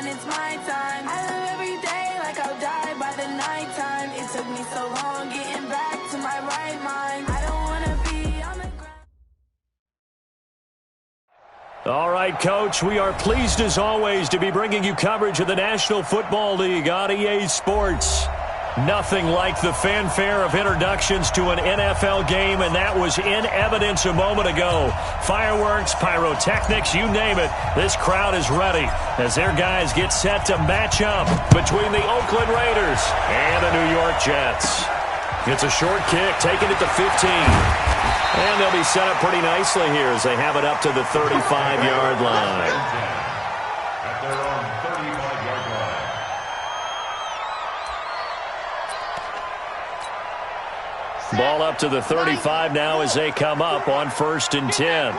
on, it's my time. I live every day like I'll die by the nighttime. It took me so long getting back to my right mind. I don't wanna be on the ground. All right, Coach, we are pleased as always to be bringing you coverage of the National Football League on EA Sports. Nothing like the fanfare of introductions to an NFL game, and that was in evidence a moment ago. Fireworks, pyrotechnics, you name it. This crowd is ready as their guys get set to match up between the Oakland Raiders and the New York Jets. It's a short kick, taken at the 15. And they'll be set up pretty nicely here as they have it up to the 35-yard line. At their own 35-yard line. Ball up to the 35 now as they come up on 1st and 10.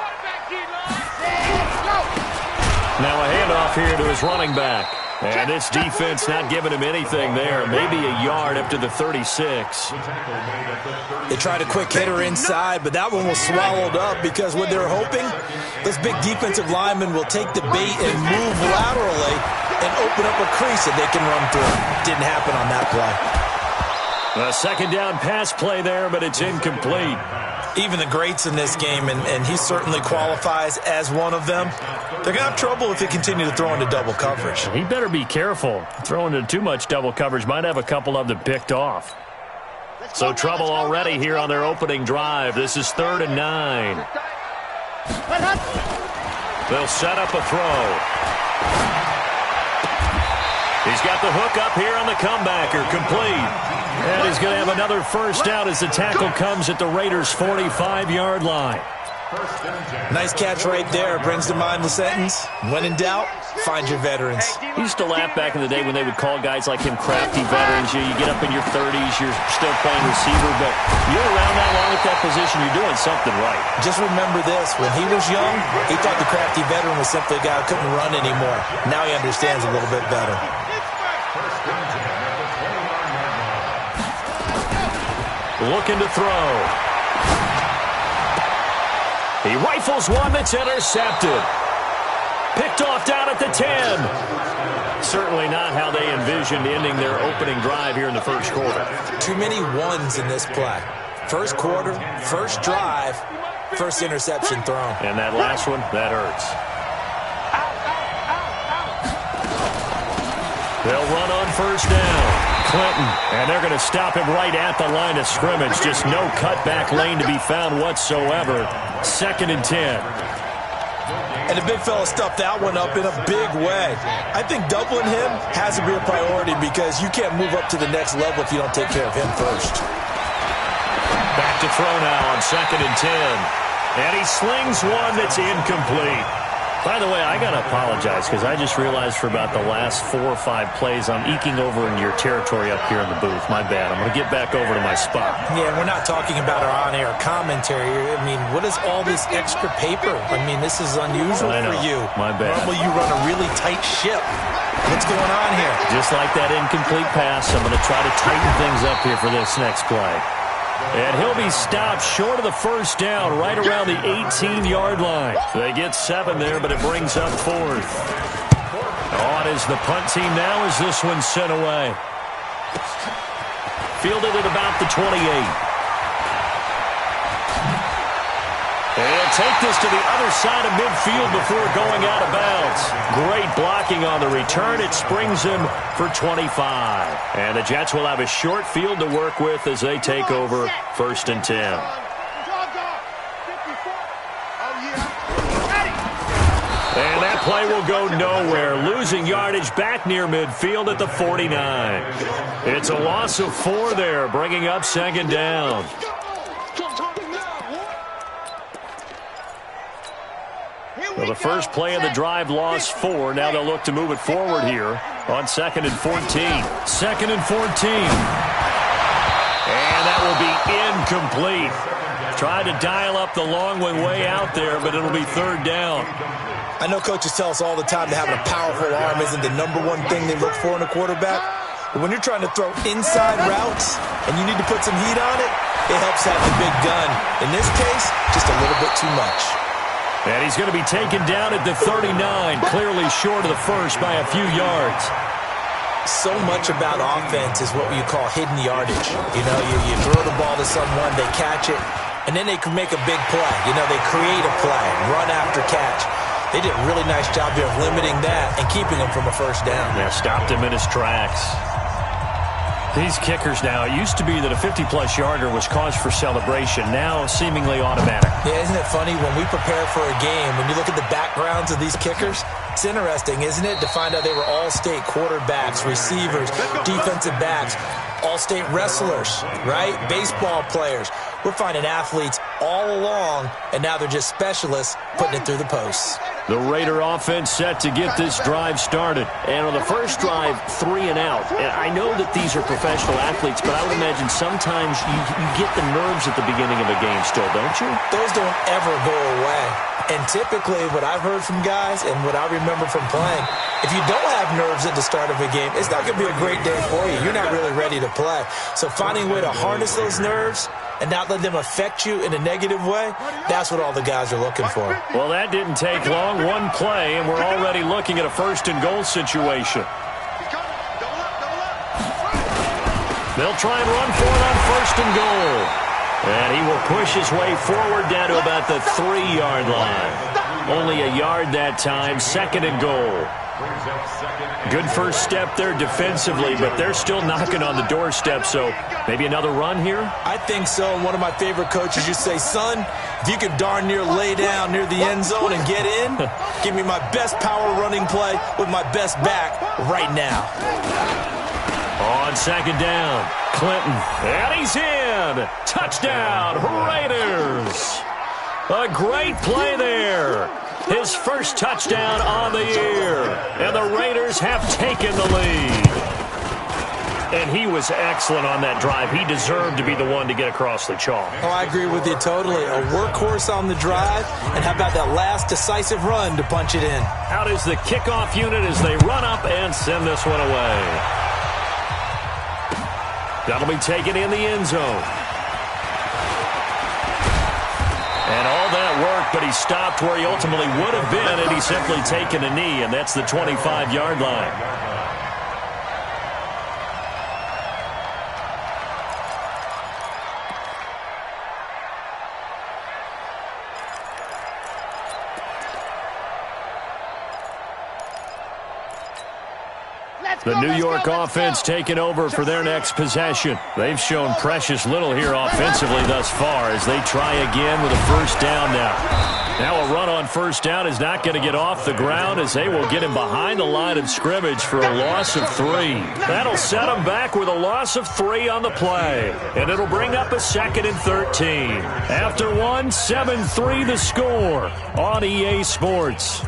Now a handoff here to his running back. And this defense not giving him anything there. Maybe a yard up to the 36. They tried a quick hitter inside, but that one was swallowed up because what they're hoping, this big defensive lineman will take the bait and move laterally and open up a crease that they can run through. Didn't happen on that play. A second down pass play there, but it's incomplete. Even the greats in this game, and he certainly qualifies as one of them, they're going to have trouble if they continue to throw into double coverage. He better be careful. Throwing into too much double coverage might have a couple of them picked off. So trouble already here on their opening drive. This is 3rd and 9. They'll set up a throw. He's got the hook up here on the comebacker, complete. And he's going to have another first down as the tackle comes at the Raiders' 45-yard line. Nice catch right there. Brings to mind the sentence, when in doubt, find your veterans. He used to laugh back in the day when they would call guys like him crafty veterans. You get up in your 30s, you're still playing receiver, but you're around that long at that position, you're doing something right. Just remember this. When he was young, he thought the crafty veteran was simply a guy who couldn't run anymore. Now he understands a little bit better. Looking to throw. He rifles one that's intercepted. Picked off down at the 10. Certainly not how they envisioned ending their opening drive here in the first quarter. Too many ones in this play. First quarter, first drive, first interception thrown. And that last one, that hurts. They'll run on first down. Clinton, and they're going to stop him right at the line of scrimmage. Just no cutback lane to be found whatsoever. 2nd and 10. And the big fella stuffed that one up in a big way. I think doubling him has to be a priority because you can't move up to the next level if you don't take care of him first. Back to throw now on 2nd and 10. And he slings one that's incomplete. By the way, I got to apologize because I just realized for about the last 4 or 5 plays I'm eking over in your territory up here in the booth. My bad. I'm going to get back over to my spot. Yeah, we're not talking about our on-air commentary. I mean, what is all this extra paper? I mean, this is unusual for you. My bad. Normally you run a really tight ship. What's going on here? Just like that incomplete pass, I'm going to try to tighten things up here for this next play. And he'll be stopped short of the first down right around the 18-yard line. They get 7 there, but it brings up 4th. On is the punt team now as this one's sent away. Fielded at about the 28. And take this to the other side of midfield before going out of bounds. Great blocking on the return. It springs him for 25. And the Jets will have a short field to work with as they take over 1st and 10. And that play will go nowhere. Losing yardage back near midfield at the 49. It's a loss of 4 there, bringing up 2nd down. Well, the first play of the drive lost 4. Now they'll look to move it forward here on 2nd and 14. 2nd and 14. And that will be incomplete. Tried to dial up the long one way out there, but it'll be 3rd down. I know coaches tell us all the time that having a powerful arm isn't the #1 thing they look for in a quarterback. But when you're trying to throw inside routes and you need to put some heat on it, it helps have the big gun. In this case, just a little bit too much. And he's going to be taken down at the 39, clearly short of the first by a few yards. So much about offense is what you call hidden yardage. You know, you throw the ball to someone, they catch it, and then they can make a big play. You know, they create a play, run after catch. They did a really nice job here of limiting that and keeping him from a first down. Yeah, stopped him in his tracks. These kickers now, it used to be that a 50-plus yarder was cause for celebration, now seemingly automatic. Yeah, isn't it funny when we prepare for a game, when you look at the backgrounds of these kickers, it's interesting, isn't it, to find out they were all-state quarterbacks, receivers, defensive backs, all-state wrestlers, right? Baseball players. We're finding athletes all along, and now they're just specialists putting it through the posts. The Raider offense set to get this drive started. And on the first drive, 3 and out. And I know that these are professional athletes, but I would imagine sometimes you get the nerves at the beginning of a game still, don't you? Those don't ever go away. And typically what I've heard from guys and what I remember from playing, if you don't have nerves at the start of a game, it's not going to be a great day for you. You're not really ready to play. So finding a way to harness those nerves and not let them affect you in a negative way, that's what all the guys are looking for. Well, that didn't take long. One play, and we're already looking at a first-and-goal situation. They'll try and run for it on first and goal. And he will push his way forward down to about the 3-yard line. Only a yard that time, second and goal. Good first step there defensively, but they're still knocking on the doorstep, so maybe another run here? I think so, and one of my favorite coaches used to say, son, if you can darn near lay down near the end zone and get in, give me my best power running play with my best back right now. On second down, Clinton, and he's in. Touchdown, Raiders. A great play there. His first touchdown on the year. And the Raiders have taken the lead. And he was excellent on that drive. He deserved to be the one to get across the chalk. Oh, I agree with you totally. A workhorse on the drive. And how about that last decisive run to punch it in? Out is the kickoff unit as they run up and send this one away. That'll be taken in the end zone. And all that work, but he stopped where he ultimately would have been, and he's simply taken a knee, and that's the 25-yard line. The New York offense taking over for their next possession. They've shown precious little here offensively thus far as they try again with a first down now. Now a run on first down is not going to get off the ground as they will get him behind the line of scrimmage for a loss of 3. That'll set him back with a loss of 3 on the play. And it'll bring up a 2nd and 13. After 1, 7-3 the score on EA Sports.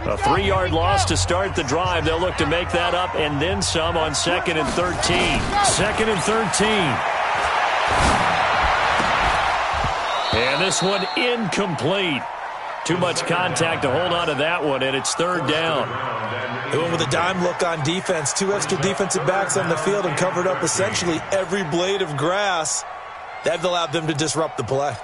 A 3-yard loss to start the drive. They'll look to make that up and then some on 2nd and 13. 2nd and 13. And this one incomplete. Too much contact to hold on to that one, and it's 3rd down. They went with a dime look on defense. 2 extra defensive backs on the field and covered up essentially every blade of grass. That allowed them to disrupt the play.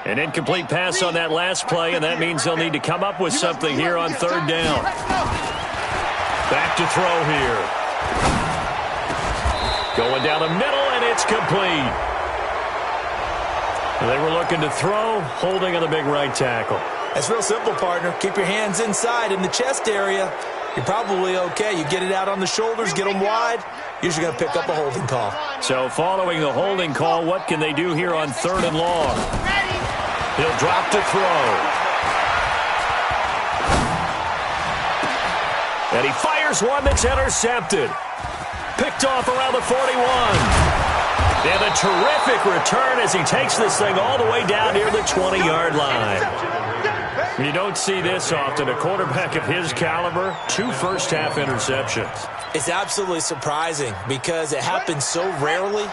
An incomplete pass on that last play, and that means they'll need to come up with something here on 3rd down. Back to throw here. Going down the middle, and it's complete. They were looking to throw, holding on the big right tackle. It's real simple, partner. Keep your hands inside in the chest area. You're probably okay. You get it out on the shoulders, get them wide. Usually going to pick up a holding call. So following the holding call, what can they do here on 3rd and long? He'll drop to throw. And he fires one that's intercepted. Picked off around the 41. And a terrific return as he takes this thing all the way down near the 20-yard line. You don't see this often. A quarterback of his caliber, 2 first-half interceptions. It's absolutely surprising because it happens so rarely.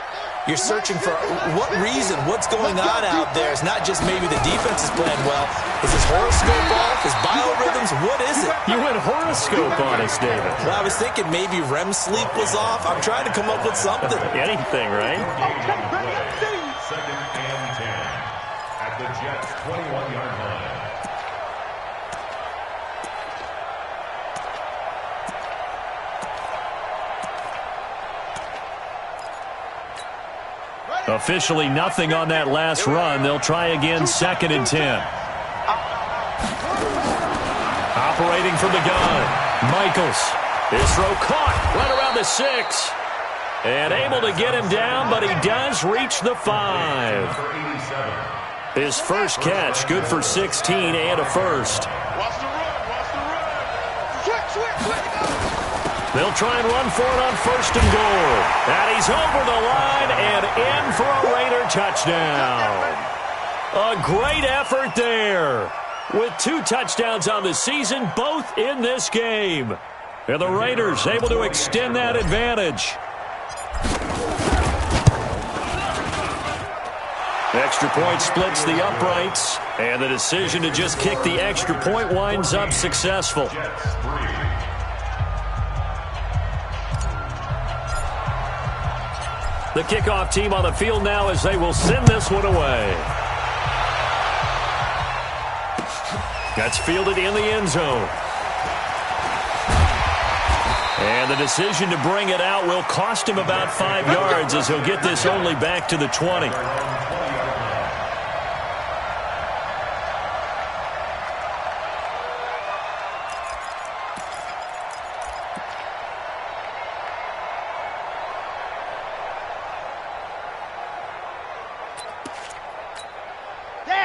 You're searching for what reason, what's going on out there. It's not just maybe the defense is playing well. Is his horoscope off? His biorhythms? What is it? You went horoscope on us, David. Well, I was thinking maybe REM sleep was off. I'm trying to come up with something. Anything, right? Second and 10 at the Jets' 21-yard line. Officially nothing on that last run. They'll try again, second and 10. Operating from the gun, Michaels. His throw caught right around the 6. And able to get him down, but he does reach the 5. His first catch, good for 16 and a first. They'll try and run for it on first and goal. And he's over the line and in for a Raider touchdown. A great effort there. With 2 touchdowns on the season, both in this game. And the Raiders able to extend that advantage. Extra point splits the uprights. And the decision to just kick the extra point winds up successful. The kickoff team on the field now as they will send this one away. That's fielded in the end zone. And the decision to bring it out will cost him about 5 yards as he'll get this only back to the 20.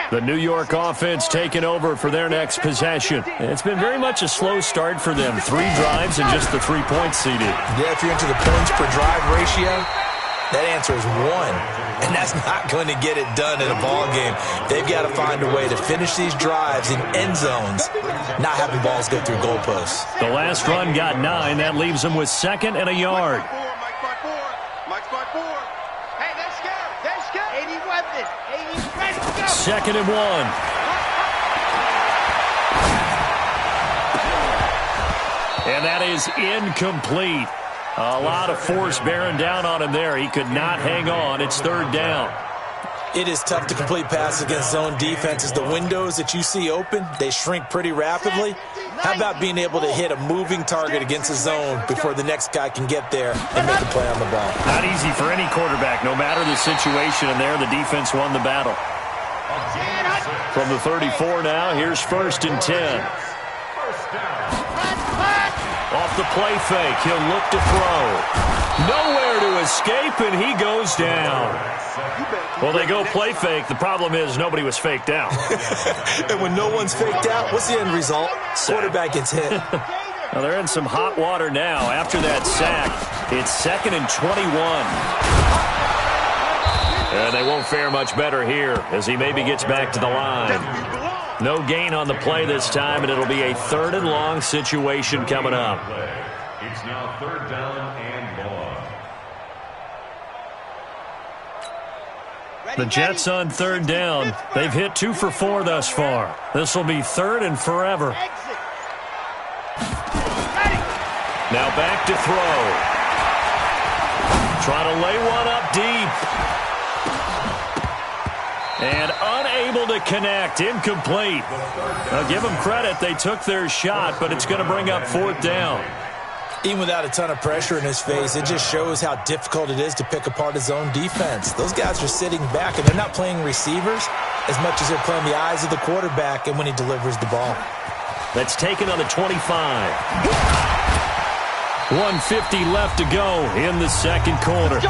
The New York offense taking over for their next possession. It's been very much a slow start for them. 3 drives and just the 3 points seeded. Yeah, if you're into the points per drive ratio, that answer is 1. And that's not going to get it done in a ball game. They've got to find a way to finish these drives in end zones, not having balls go through goalposts. The last run got 9. That leaves them with 2nd and a yard. Second and 1. And that is incomplete. A lot of force bearing down on him there. He could not hang on. It's 3rd down. It is tough to complete passes against zone defenses. The windows that you see open, they shrink pretty rapidly. How about being able to hit a moving target against a zone before the next guy can get there and make a play on the ball? Not easy for any quarterback, no matter the situation. And there, the defense won the battle. From the 34 now, here's 1st and 10. Off the play fake, he'll look to throw. Nowhere to escape, and he goes down. Well, they go play fake. The problem is nobody was faked out. And when no one's faked out, what's the end result? Quarterback gets hit. Well, they're in some hot water now. After that sack, it's 2nd and 21. And they won't fare much better here as he maybe gets back to the line. No gain on the play this time, and it'll be a 3rd and long situation coming up. It's now 3rd down and long. The Jets on 3rd down. They've hit 2 for 4 thus far. This will be 3rd and forever. Now back to throw. Trying to lay one up deep. And unable to connect. Incomplete. I'll give them credit. They took their shot, but it's going to bring up 4th down. Even without a ton of pressure in his face, it just shows how difficult it is to pick apart his own defense. Those guys are sitting back, and they're not playing receivers as much as they're playing the eyes of the quarterback and when he delivers the ball. That's taken on the 25. 1:50 left to go in the 2nd quarter.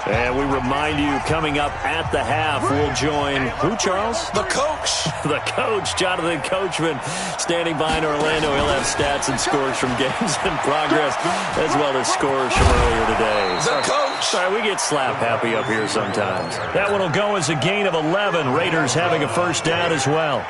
And we remind you, coming up at the half, we'll join who, Charles? The coach. The coach, Jonathan Coachman, standing by in Orlando. He'll have stats and scores from games in progress, as well as scores from earlier today. The coach. Sorry, we get slap happy up here sometimes. That one will go as a gain of 11. Raiders having a 1st down as well.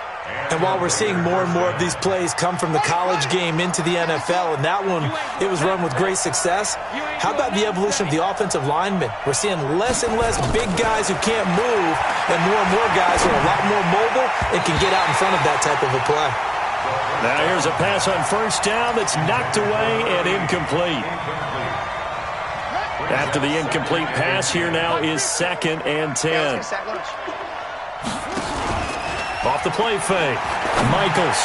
And while we're seeing more and more of these plays come from the college game into the NFL, and that one, it was run with great success, how about the evolution of the offensive linemen? We're seeing less and less big guys who can't move and more guys who are a lot more mobile and can get out in front of that type of a play. Now here's a pass on first down that's knocked away and incomplete. After the incomplete pass, here now is 2nd and 10. Off the play fake, Michaels.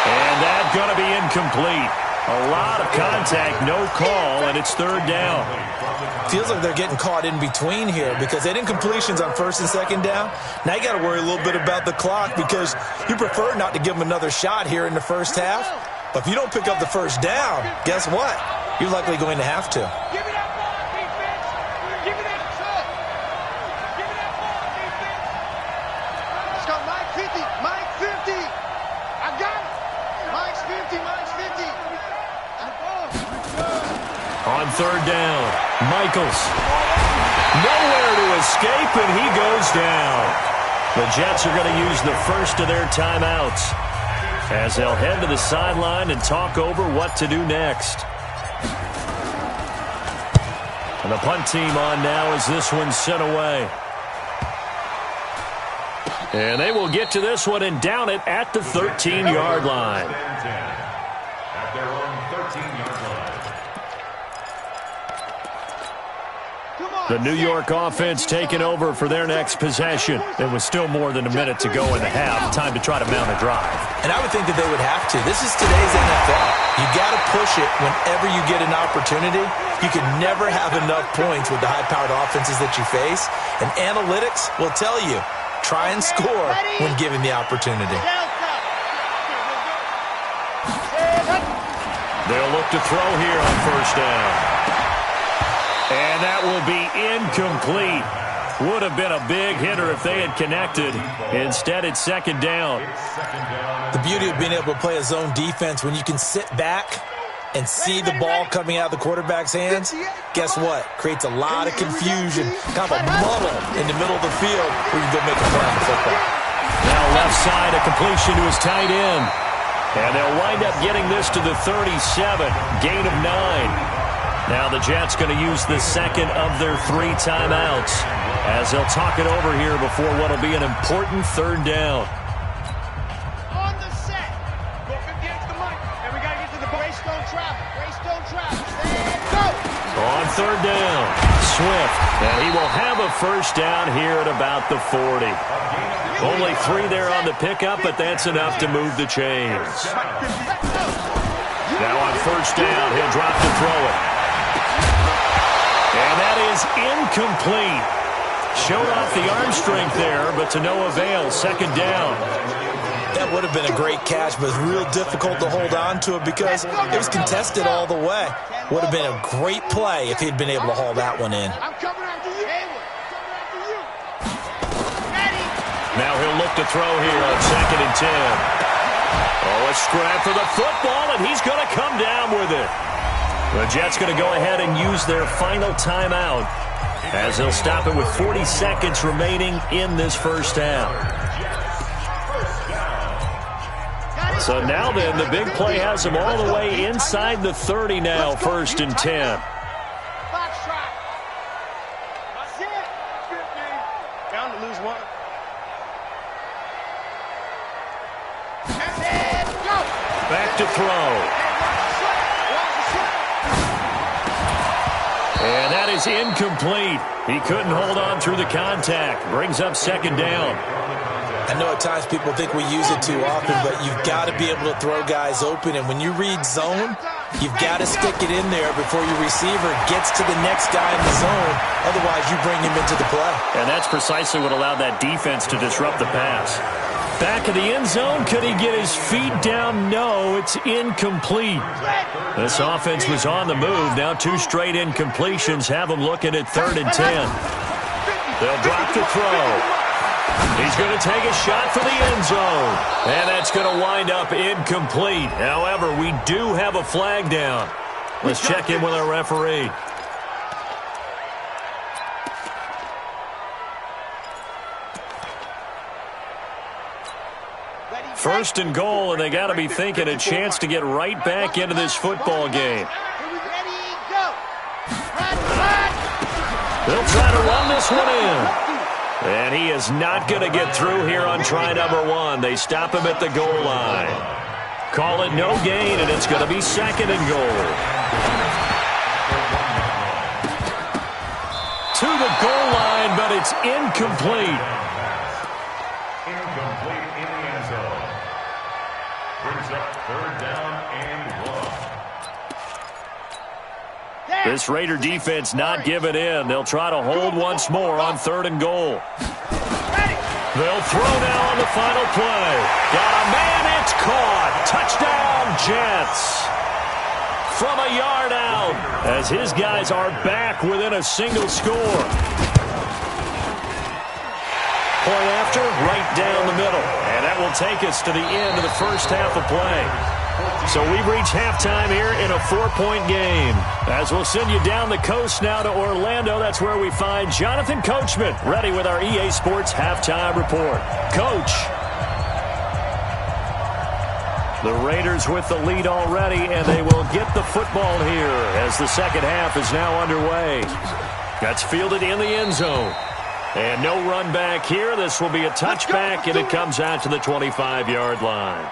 And that's going to be incomplete. A lot of contact, no call, and it's 3rd down. Feels like they're getting caught in between here because that incompletion's on 1st and 2nd down. Now you got to worry a little bit about the clock because you prefer not to give them another shot here in the first half. But if you don't pick up the first down, guess what? You're likely going to have to. On 3rd down, Michaels. Nowhere to escape, and he goes down. The Jets are going to use the first of their timeouts as they'll head to the sideline and talk over what to do next. And the punt team on now as this one's sent away. And they will get to this one and down it at the 13-yard line. At their own 13-yard line. The New York offense taking over for their next possession. There was still more than a minute to go in the half. Time to try to mount a drive. And I would think that they would have to. This is today's NFL. You got to push it whenever you get an opportunity. You can never have enough points with the high-powered offenses that you face. And analytics will tell you, try and score when given the opportunity. They'll look to throw here on first down. And that will be incomplete. Would have been a big hitter if they had connected. Instead, it's 2nd down. The beauty of being able to play a zone defense when you can sit back and see the ball coming out of the quarterback's hands, guess what? Creates a lot of confusion, kind of a muddle in the middle of the field where you can go make a play on the football. Now left side, a completion to his tight end. And they'll wind up getting this to the 37, gain of 9. Now the Jets going to use the 2nd of their 3 timeouts as they'll talk it over here before what will be an important 3rd down. On the set. Go 50 to the mic. And we got to get to the brace, don't travel. Brace, don't travel. And go. On 3rd down, Swift. And he will have a first down here at about the 40. Only 3 there on the pickup, but that's enough to move the chains. Now on first down, he'll drop to throw it. And that is incomplete. Showed off the arm strength there, but to no avail. 2nd down. That would have been a great catch, but it's real difficult to hold on to it because it was contested all the way. Would have been a great play if he'd been able to haul that one in. I'm coming after you. Now he'll look to throw here on 2nd and 10. Oh, a scrap for the football, and he's going to come down with it. The Jets going to go ahead and use their final timeout as they'll stop it with 40 seconds remaining in this first half. So now then, the big play has them all the way inside the 30 now, 1st and 10. Box try. That's it. Down to lose 1. And go. Back to throw. And that is incomplete. He couldn't hold on through the contact. Brings up 2nd down. I know at times people think we use it too often, but you've got to be able to throw guys open. And when you read zone, you've got to stick it in there before your receiver gets to the next guy in the zone. Otherwise, you bring him into the play. And that's precisely what allowed that defense to disrupt the pass. Back of the end zone. Could he get his feet down? No, it's incomplete. This offense was on the move. Now 2 straight incompletions have them looking at 3rd and 10. They'll drop the throw. He's going to take a shot for the end zone. And that's going to wind up incomplete. However, we do have a flag down. Let's check in with our referee. First and goal, and they got to be thinking a chance to get right back into this football game. Ready, go. They'll try to run this one in. And he is not going to get through here on try number 1. They stop him at the goal line. Call it no gain, and it's going to be second and goal. To the goal line, but it's incomplete. Incomplete in the end zone. Brings up third down and 1. This Raider defense not giving in. They'll try to hold once more on third and goal. They'll throw now on the final play. Got a man, it's caught. Touchdown, Jets. From a yard out, as his guys are back within a single score. Point after, right down the middle. And that will take us to the end of the first half of play. So we've reached halftime here in a 4-point game. As we'll send you down the coast now to Orlando, that's where we find Jonathan Coachman, ready with our EA Sports halftime report. Coach. The Raiders with the lead already, and they will get the football here as the second half is now underway. That's fielded in the end zone. And no run back here. This will be a touchback, and it comes out to the 25-yard line.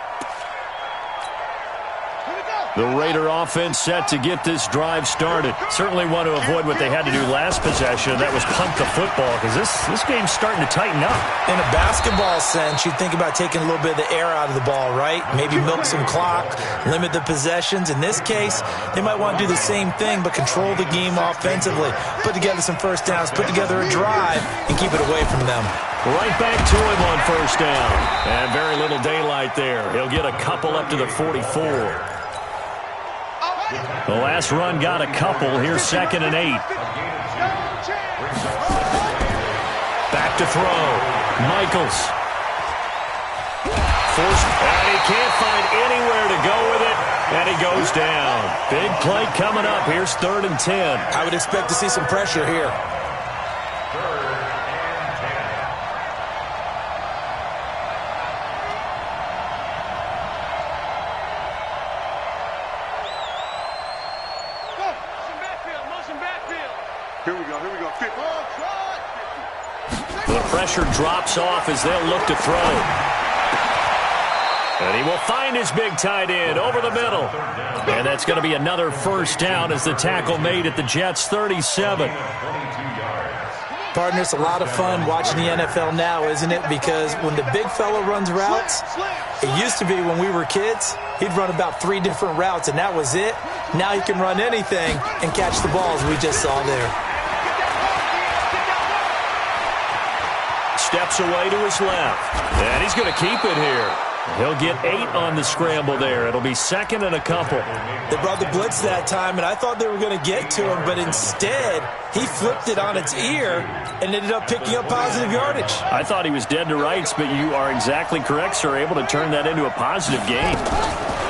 The Raider offense set to get this drive started. Certainly want to avoid what they had to do last possession. That was punt the football, because this game's starting to tighten up. In a basketball sense, you think about taking a little bit of the air out of the ball, right? Maybe milk some clock, limit the possessions. In this case, they might want to do the same thing, but control the game offensively. Put together some first downs, put together a drive, and keep it away from them. Right back to him on first down. And very little daylight there. He'll get a couple up to the 44. The last run got a couple. Here's second and 8. Back to throw. Michaels. Forced, and he can't find anywhere to go with it, and he goes down. Big play coming up. Here's third and 10. I would expect to see some pressure here. The pressure drops off as they'll look to throw. And he will find his big tight end over the middle. And that's going to be another first down as the tackle made at the Jets' 37. Partner, it's a lot of fun watching the NFL now, isn't it? Because when the big fella runs routes, it used to be when we were kids, he'd run about 3 different routes, and that was it. Now he can run anything and catch the balls we just saw there. Steps away to his left. And he's going to keep it here. He'll get 8 on the scramble there. It'll be second and a couple. They brought the blitz that time, and I thought they were going to get to him, but instead, he flipped it on its ear and ended up picking up positive yardage. I thought he was dead to rights, but you are exactly correct, sir. Able to turn that into a positive gain.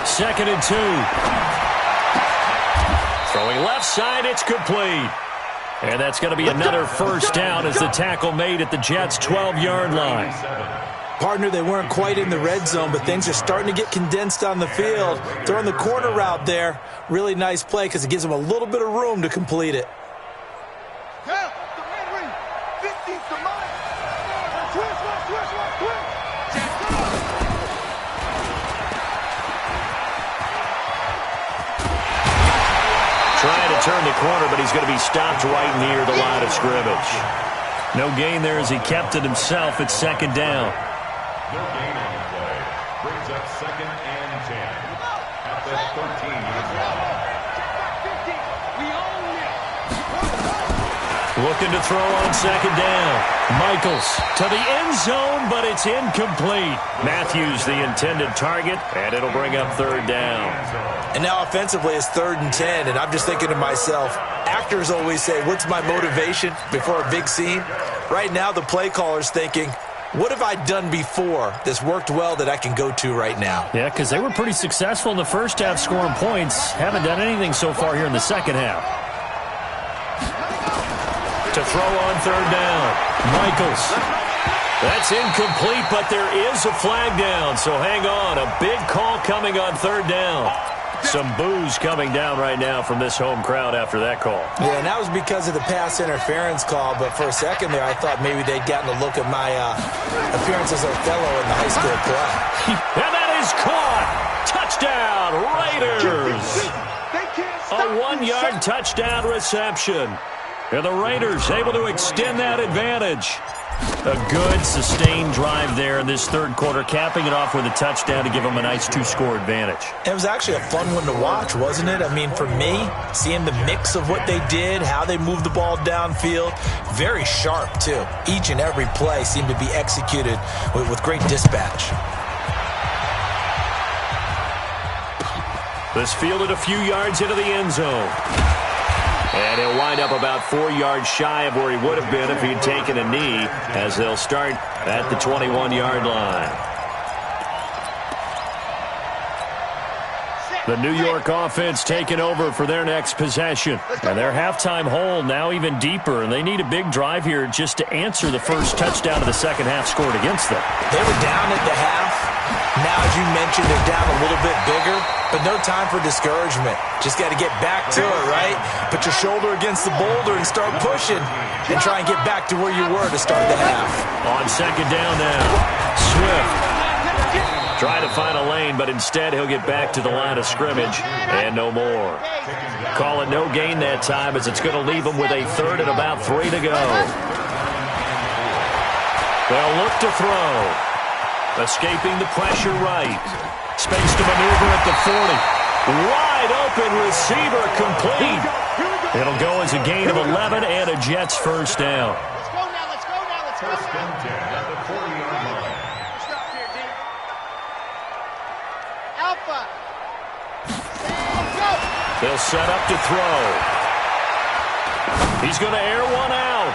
Second and 2. Throwing left side, it's complete. And that's going to be another first down as the tackle made at the Jets' 12-yard line. Partner, they weren't quite in the red zone, but things are starting to get condensed on the field. Throwing the corner route there. Really nice play because it gives them a little bit of room to complete it. Trying to turn the corner, but he's going to be stopped right near the line of scrimmage. No gain there as he kept it himself at second down. No gain on the play. Brings up second and 10. At the 13-yard line. Looking to throw on second down. Michaels to the end zone, but it's incomplete. Matthews the intended target, and it'll bring up third down. And now offensively it's third and 10, and I'm just thinking to myself, actors always say, what's my motivation before a big scene? Right now the play caller's thinking, what have I done before that's worked well that I can go to right now? Yeah, because they were pretty successful in the first half scoring points. Haven't done anything so far here in the second half. To throw on third down. Michaels. That's incomplete, but there is a flag down, so hang on. A big call coming on third down. Some boos coming down right now from this home crowd after that call. Yeah, and that was because of the pass interference call, but for a second there I thought maybe they'd gotten a look at my appearance as Othello in the high school play. And that is caught! Touchdown, Raiders! A 1-yard touchdown reception. And the Raiders able to extend that advantage. A good, sustained drive there in this third quarter, capping it off with a touchdown to give them a nice 2-score advantage. It was actually a fun one to watch, wasn't it? I mean, for me, seeing the mix of what they did, how they moved the ball downfield, very sharp, too. Each and every play seemed to be executed with great dispatch. This fielded a few yards into the end zone. And he'll wind up about 4 yards shy of where he would have been if he'd taken a knee, as they'll start at the 21-yard line. The New York offense taking over for their next possession. And their halftime hole now even deeper, and they need a big drive here just to answer the first touchdown of the second half scored against them. They were down at the half. Now, as you mentioned, they're down a little bit bigger, but no time for discouragement. Just got to get back to it, right? Put your shoulder against the boulder and start pushing and try and get back to where you were to start the half. On second down now, Swift trying to find a lane, but instead he'll get back to the line of scrimmage and no more. Call it no gain that time, as it's going to leave him with a third and about 3 to go. They'll look to throw. Escaping the pressure right. Space to maneuver at the 40. Wide open receiver complete. It'll go as a gain of 11 and a Jets first down. Let's go now, let's go now, let's go. First and 10 at the 40-yard line. Stop here, D. Alpha. And go. They'll set up to throw. He's going to air one out.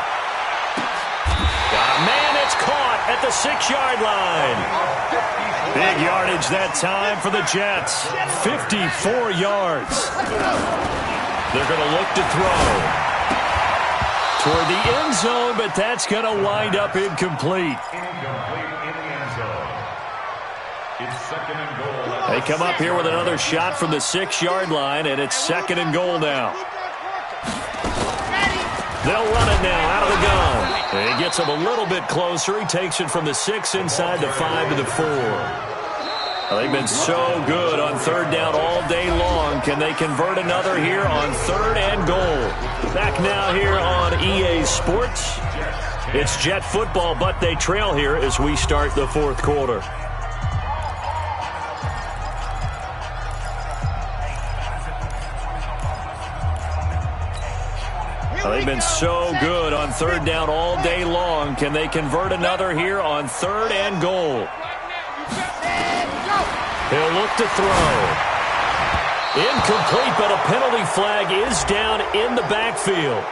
Got a man, it's caught at the 6-yard line. Big yardage that time for the Jets. 54 yards. They're going to look to throw toward the end zone, but that's going to wind up incomplete. Incomplete in the end zone. It's second and goal. They come up here with another shot from the 6-yard line, and it's second and goal now. They'll run it now out of the gun. And he gets him a little bit closer. He takes it from the 6 inside the 5 to the 4. Well, they've been so good on third down all day long. Can they convert another here on third and goal? Back now here on EA Sports. It's Jet football, but they trail here as we start the fourth quarter. They've been so good on third down all day long. Can they convert another here on third and goal? He'll look to throw. Incomplete, but a penalty flag is down in the backfield.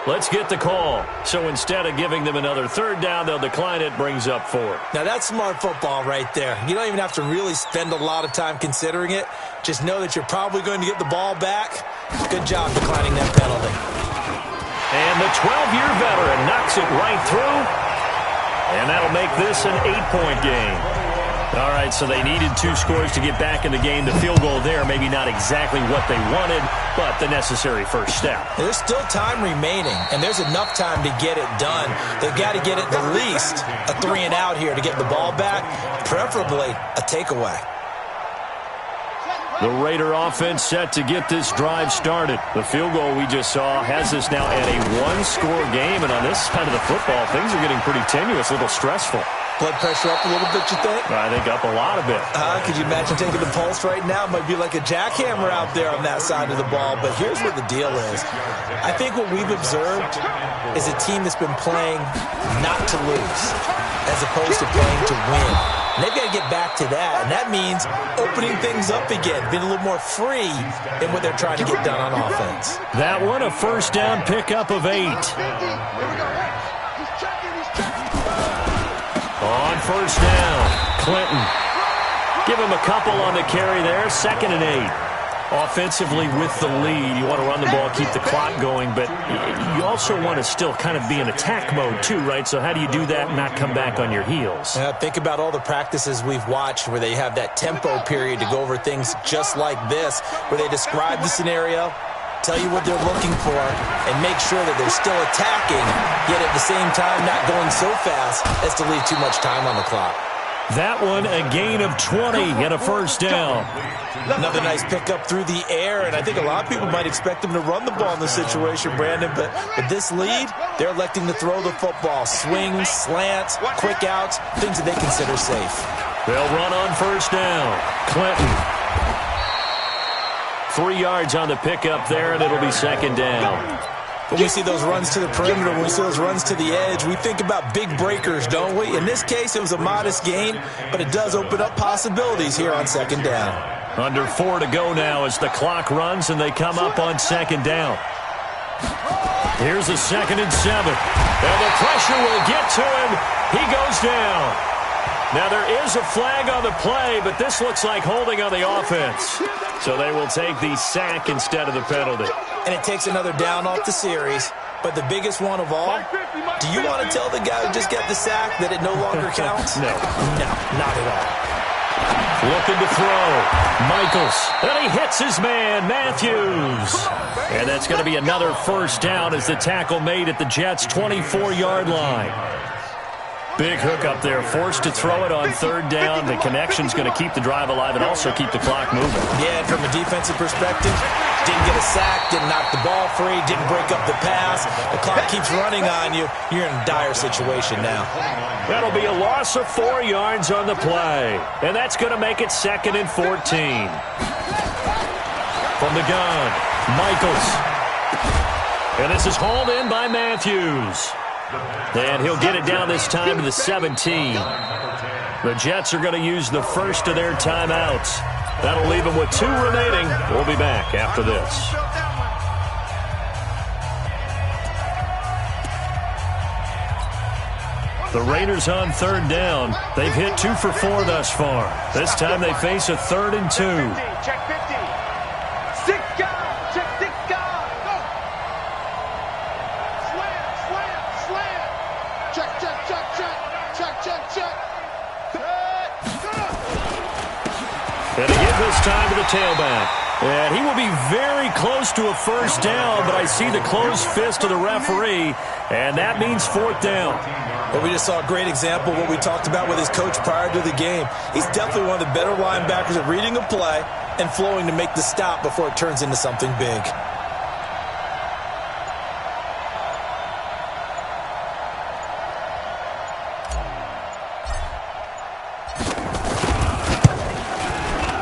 Let's get the call. So instead of giving them another third down, they'll decline it, brings up 4. Now, that's smart football right there. You don't even have to really spend a lot of time considering it. Just know that you're probably going to get the ball back. Good job declining that penalty. And the 12-year veteran knocks it right through. And that'll make this an 8-point game. All right, so they needed 2 scores to get back in the game. The field goal there, maybe not exactly what they wanted, but the necessary first step. There's still time remaining, and there's enough time to get it done. They've got to get at the least a 3 and out here to get the ball back, preferably a takeaway. The Raider offense set to get this drive started. The field goal we just saw has us now at a 1-score game, and on this side of the football, things are getting pretty tenuous, a little stressful. Blood pressure up a little bit, you think? I think up a lot of it. Could you imagine taking the pulse right now? It might be like a jackhammer out there on that side of the ball, but here's what the deal is. I think what we've observed is a team that's been playing not to lose as opposed to playing to win. And they've got to get back to that, and that means opening things up again, being a little more free in what they're trying to get done on offense. That one, a first down pickup of 8. On first down, Clinton. Give him a couple on the carry there, 2nd and 8. Offensively with the lead, you want to run the ball ball, keep the clock going, but you also want to still kind of be in attack mode too, right? So how do you do that and not come back on your heels? Think about all the practices we've watched where they have that tempo period to go over things just like this, where they describe the scenario, tell you what they're looking for, and make sure that they're still attacking, yet at the same time not going so fast as to leave too much time on the clock. That one, a gain of 20 and a first down. Another nice pickup through the air, and I think a lot of people might expect them to run the ball in this situation, Brandon, but with this lead, they're electing to throw the football. Swings, slants, quick outs, things that they consider safe. They'll run on first down. Clinton. 3 yards on the pickup there, and it'll be second down. When we see those runs to the perimeter, when we see those runs to the edge, we think about big breakers, don't we? In this case, it was a modest gain, but it does open up possibilities here on second down. Under 4 to go now as the clock runs and they come up on second down. Here's a 2nd and 7. And the pressure will get to him. He goes down. Now there is a flag on the play, but this looks like holding on the offense. So they will take the sack instead of the penalty. And it takes another down off the series. But the biggest one of all, do you want to tell the guy who just got the sack that it no longer counts? No. No, not at all. Looking to throw. Michaels. And he hits his man, Matthews. And that's going to be another first down as the tackle made at the Jets' 24-yard line. Big hook up there, forced to throw it on third down. The connection's going to keep the drive alive and also keep the clock moving. Yeah, and from a defensive perspective, didn't get a sack, didn't knock the ball free, didn't break up the pass. The clock keeps running on you. You're in a dire situation now. That'll be a loss of 4 yards on the play. And that's going to make it 2nd and 14. From the gun, Michaels. And this is hauled in by Matthews. And he'll get it down this time to the 17. The Jets are going to use the first of their timeouts. That'll leave them with 2 remaining. We'll be back after this. The Raiders on third down. They've hit 2 for 4 thus far. This time they face a 3rd and 2. Check 50. Stick God. Check stick God. Go. Slam. Check. And again this time to the tailback. And he will be very close to a first down, but I see the closed fist of the referee, and that means 4th down. Well, we just saw a great example of what we talked about with his coach prior to the game. He's definitely one of the better linebackers at reading a play and flowing to make the stop before it turns into something big.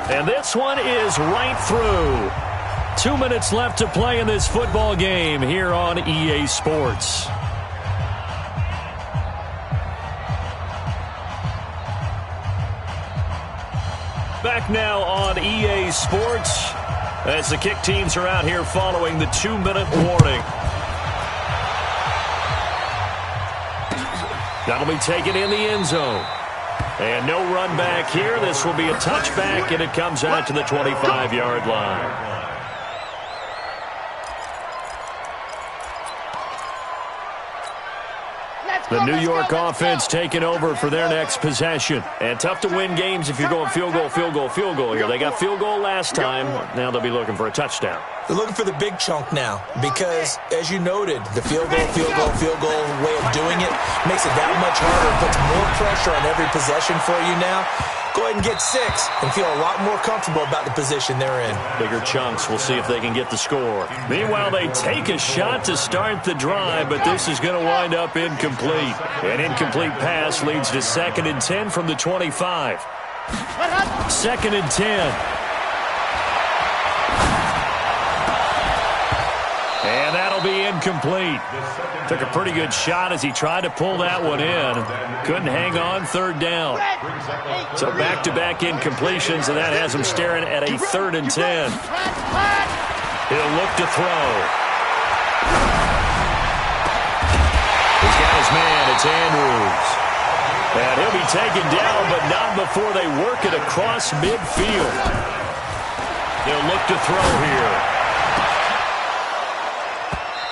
And this one is right through. 2 minutes left to play in this football game here on EA Sports. Back now on EA Sports as the kick teams are out here following the 2-minute warning. That'll be taken in the end zone. And no run back here. This will be a touchback, and it comes out to the 25-yard line. The New York offense taking over for their next possession. And tough to win games if you're going field goal here. They got field goal last time. Now they'll be looking for a touchdown. They're looking for the big chunk now because, as you noted, the field goal way of doing it makes it that much harder, puts more pressure on every possession for you now. Go ahead and get 6 and feel a lot more comfortable about the position they're in. Bigger chunks. We'll see if they can get the score. Meanwhile, they take a shot to start the drive, but this is going to wind up incomplete. An incomplete pass leads to 2nd and 10 from the 25. 2nd and 10. And that'll be incomplete. Took a pretty good shot as he tried to pull that one in. Couldn't hang on, 3rd down. So back-to-back incompletions, and that has him staring at a 3rd and 10. He'll look to throw. He's got his man. It's Andrews. And he'll be taken down, but not before they work it across midfield. They'll look to throw here.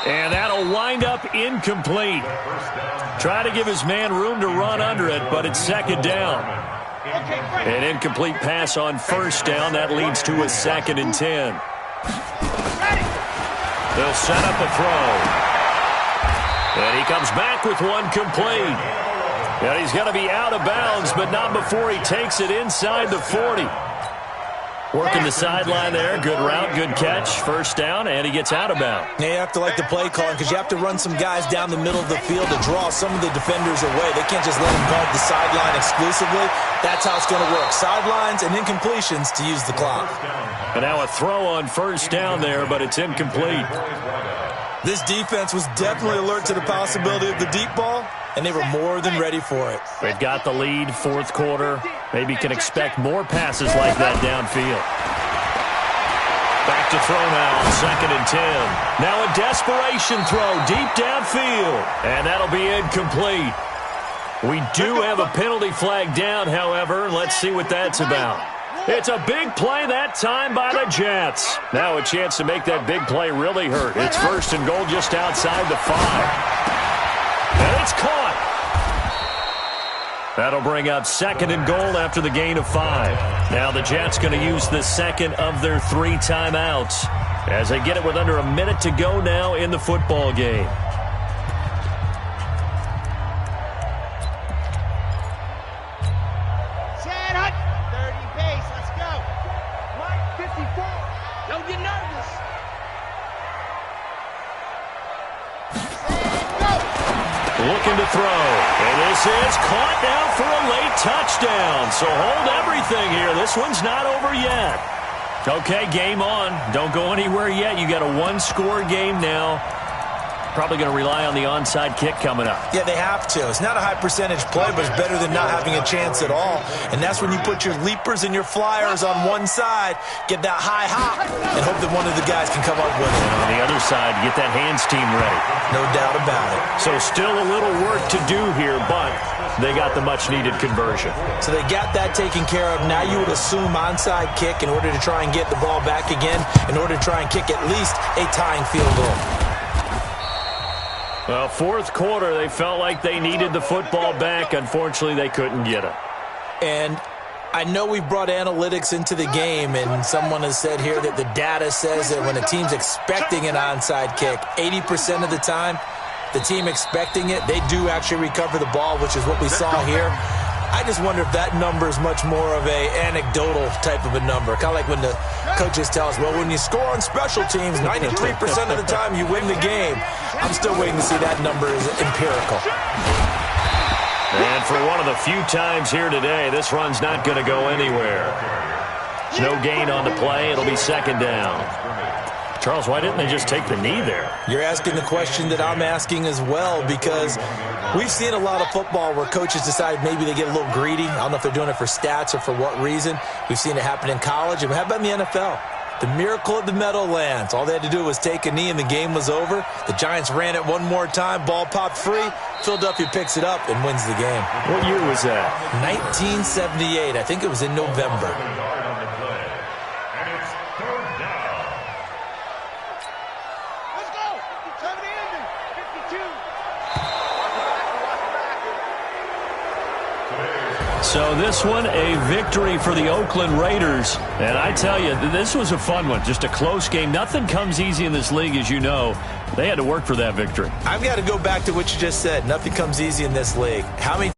And that'll wind up incomplete. Try to give his man room to run under it, but it's second down. An incomplete pass on first down. That leads to a 2nd and 10. They'll set up a throw. And he comes back with one complete. And he's going to be out of bounds, but not before he takes it inside the 40. Working the sideline there. Good route, good catch. First down, and he gets out of bounds. Yeah, you have to like the play calling because you have to run some guys down the middle of the field to draw some of the defenders away. They can't just let them guard the sideline exclusively. That's how it's going to work. Sidelines and incompletions to use the clock. And now a throw on first down there, but it's incomplete. This defense was definitely alert to the possibility of the deep ball, and they were more than ready for it. They've got the lead, fourth quarter. Maybe can expect more passes like that downfield. Back to throw now, 2nd and 10. Now a desperation throw deep downfield, and that'll be incomplete. We do have a penalty flag down, however. Let's see what that's about. It's a big play that time by the Jets. Now a chance to make that big play really hurt. It's 1st and goal just outside the 5. And it's caught. That'll bring up 2nd and goal after the gain of 5. Now the Jets going to use the 2nd of their 3 timeouts as they get it with under a minute to go now in the football game. Looking to throw. And this is caught now for a late touchdown. So hold everything here. This one's not over yet. Okay, game on. Don't go anywhere yet. You got a 1-score game now. Probably going to rely on the onside kick coming up. Yeah, they have to. It's not a high percentage play, but it's better than not having a chance at all. And that's when you put your leapers and your flyers on one side, get that high hop, and hope that one of the guys can come up with it. And on the other side, get that hands team ready. No doubt about it. So still a little work to do here, but they got the much-needed conversion. So they got that taken care of. Now you would assume onside kick in order to try and get the ball back again, in order to try and kick at least a tying field goal. Well, fourth quarter, they felt like they needed the football back. Unfortunately, they couldn't get it. And I know we brought analytics into the game, and someone has said here that the data says that when a team's expecting an onside kick, 80% of the time, the team expecting it, they do actually recover the ball, which is what we saw here. I just wonder if that number is much more of a anecdotal type of a number. Kind of like when the coaches tell us, well, when you score on special teams, 93% of the time you win the game. I'm still waiting to see that number is empirical. And for one of the few times here today, this run's not going to go anywhere. No gain on the play. It'll be 2nd down. Charles, why didn't they just take the knee there? You're asking the question that I'm asking as well, because we've seen a lot of football where coaches decide maybe they get a little greedy. I don't know if they're doing it for stats or for what reason. We've seen it happen in college, and how about in the NFL? The miracle of the Meadowlands. All they had to do was take a knee, and the game was over. The Giants ran it one more time. Ball popped free. Philadelphia picks it up and wins the game. What year was that? 1978. I think it was in November. So this one, a victory for the Oakland Raiders. And I tell you, this was a fun one. Just a close game. Nothing comes easy in this league, as you know. They had to work for that victory. I've got to go back to what you just said. Nothing comes easy in this league. How many